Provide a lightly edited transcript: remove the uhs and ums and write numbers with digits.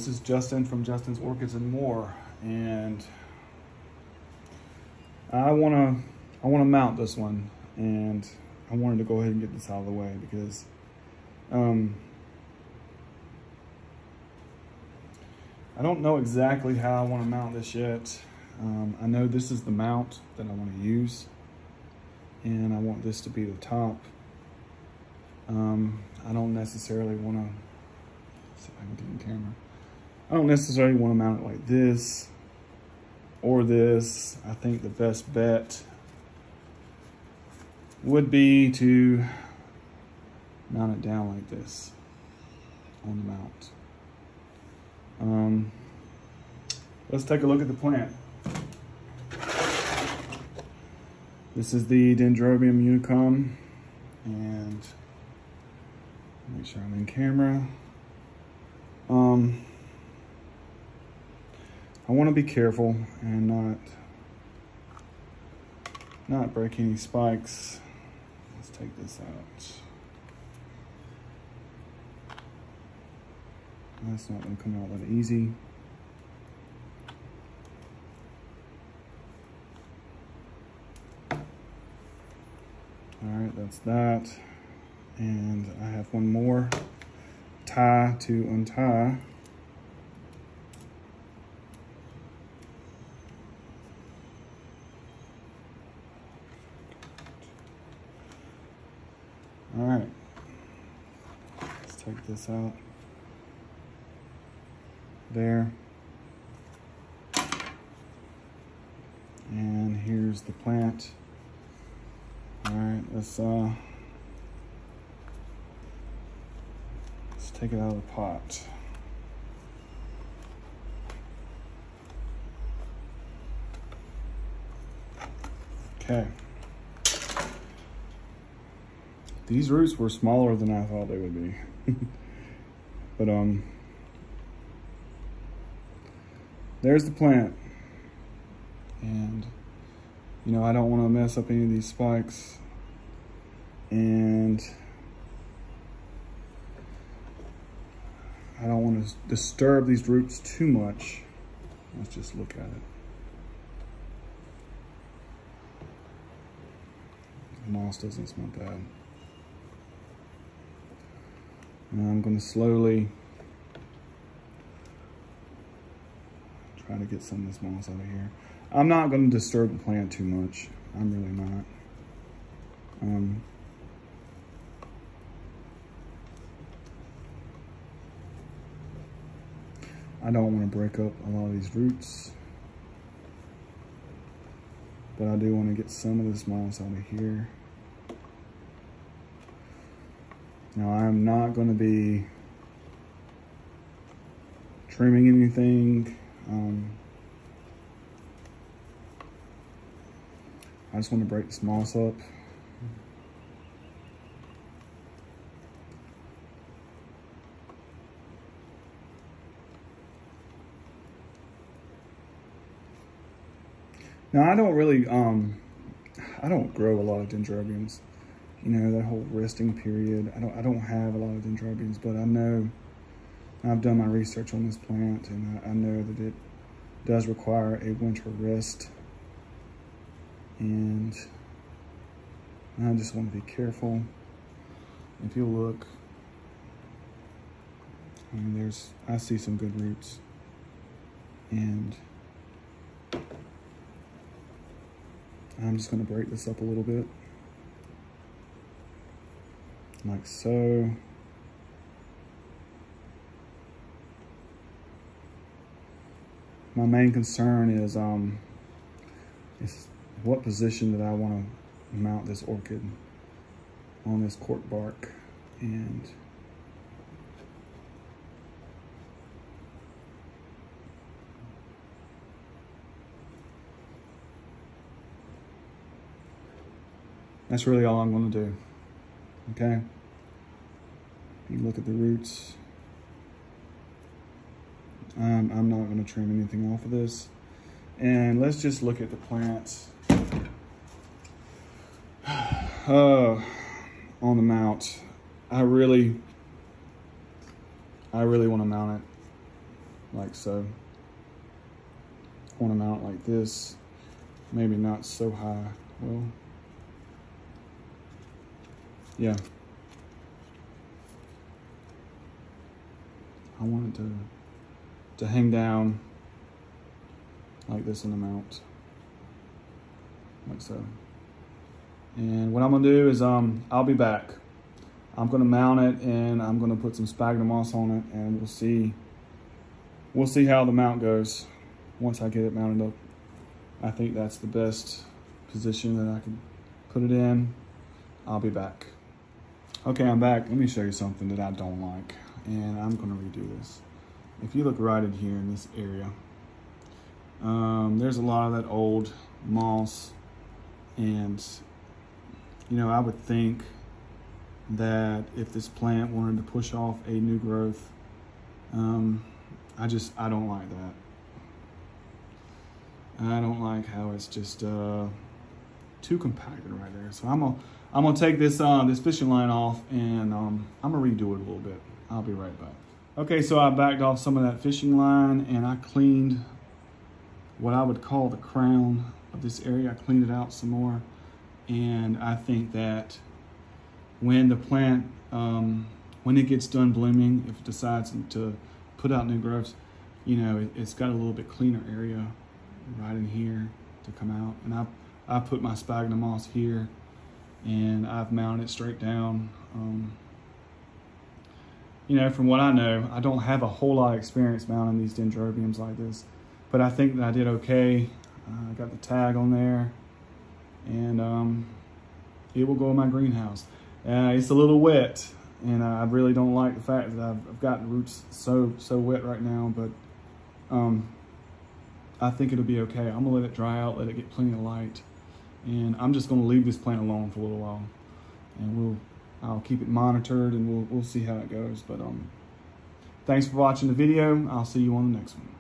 this is Justin from Justin's Orchids and More, and I wanna mount this one, and I wanted to go ahead and get this out of the way because I don't know exactly how I want to mount this yet. I know this is the mount that I want to use, and I want this to be the top. I don't necessarily want to, see if I can get in camera. I don't necessarily want to mount it like this or this. I think the best bet would be to mount it down like this on the mount. Let's take a look at the plant. This is the Dendrobium Unicum, and make sure I'm in camera. I want to be careful and not break any spikes. Let's take this out. That's not going to come out that easy. All right, that's that. And I have one more tie to untie. All right, let's take this out. There. And here's the plant. All right, let's take it out of the pot. Okay. These roots were smaller than I thought they would be. But there's the plant. And you know, I don't want to mess up any of these spikes, and I don't want to disturb these roots too much. Let's just look at it. The moss doesn't smell bad. Now I'm going to slowly try to get some of this moss out of here. I'm not going to disturb the plant too much. I'm really not. I don't want to break up a lot of these roots, but I do want to get some of this moss out of here. Now I'm not going to be trimming anything. I just want to break this moss up. Now I don't really, I don't grow a lot of dendrobiums. You know, that whole resting period. I don't have a lot of dendrobiums, but I know, I've done my research on this plant, and I know that it does require a winter rest. And I just want to be careful. If you look, I mean, I see some good roots, and I'm just going to break this up a little bit, like so. My main concern is what position that I want to mount this orchid on this cork bark. And that's really all I'm going to do. Okay? If you look at the roots, I'm not going to trim anything off of this. And let's just look at the plants on the mount. I really want to mount like so. I want to mount like this, maybe not so high. Well, yeah. I want it to hang down like this in the mount, like so. And what I'm gonna do is I'll be back. I'm gonna mount it and I'm gonna put some sphagnum moss on it, and we'll see how the mount goes once I get it mounted up. I think that's the best position that I can put it in. I'll be back. Okay, I'm back. Let me show you something that I don't like, and I'm gonna redo this. If you look right in here in this area, there's a lot of that old moss, and you know, I would think that if this plant wanted to push off a new growth, I don't like that. I don't like how it's just too compacted right there. So I'm gonna take this this fishing line off, and I'm gonna redo it a little bit. I'll be right back. Okay, so I backed off some of that fishing line, and I cleaned what I would call the crown of this area. I cleaned it out some more, and I think that when the plant, when it gets done blooming, if it decides to put out new growths, you know, it's got a little bit cleaner area right in here to come out. And I put my sphagnum moss here, and I've mounted it straight down. You know, from what I know, I don't have a whole lot of experience mounting these dendrobiums like this, but I think that I did okay. I got the tag on there, and it will go in my greenhouse. It's a little wet, and I really don't like the fact that I've got the roots so wet right now, but I think it'll be okay. I'm gonna let it dry out, let it get plenty of light, and I'm just gonna leave this plant alone for a little while, and I'll keep it monitored, and we'll see how it goes. But thanks for watching the video. I'll see you on the next one.